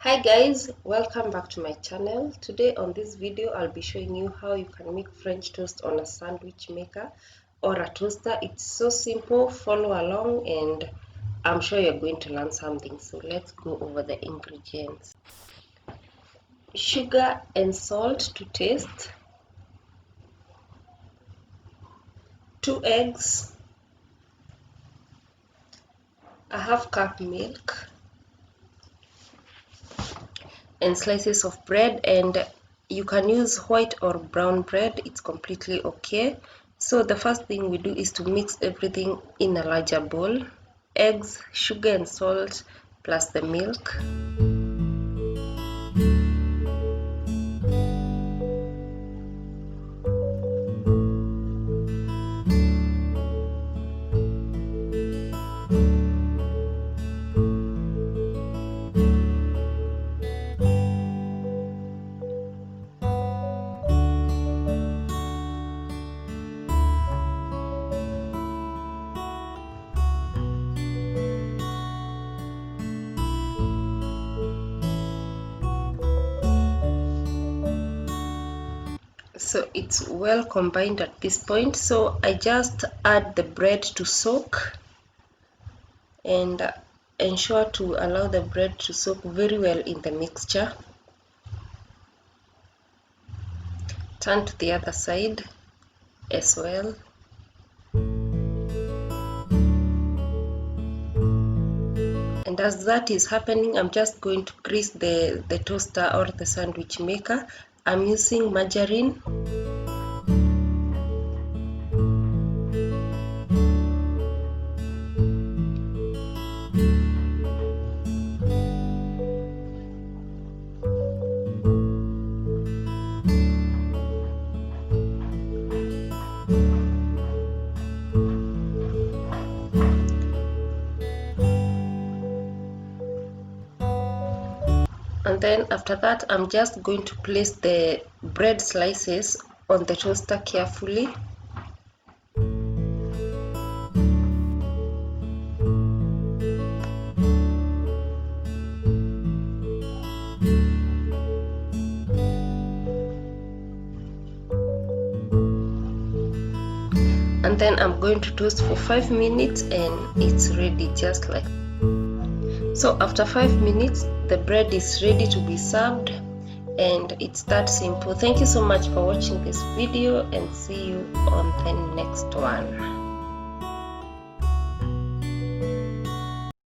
Hi guys, welcome back to my channel. Today on this video I'll be showing you how you can make French toast on a sandwich maker or a toaster. It's so simple. Follow along and I'm sure you're going to learn something. So let's go over the ingredients. Sugar and salt to taste, 2 eggs, a half cup milk, and slices of bread, and you can use white or brown bread, it's completely okay. So the first thing we do is to mix everything in a larger bowl: eggs, sugar and salt plus the milk. So it's well combined at this point, so I just add the bread to soak and ensure to allow the bread to soak very well in the mixture. Turn to the other side as well. And as that is happening, I'm just going to grease the toaster or the sandwich maker. I'm using margarine. And then after that, I'm just going to place the bread slices on the toaster carefully. And then I'm going to toast for 5 minutes and it's ready just like. So after 5 minutes, the bread is ready to be served, and it's that simple. Thank you so much for watching this video and see you on the next one.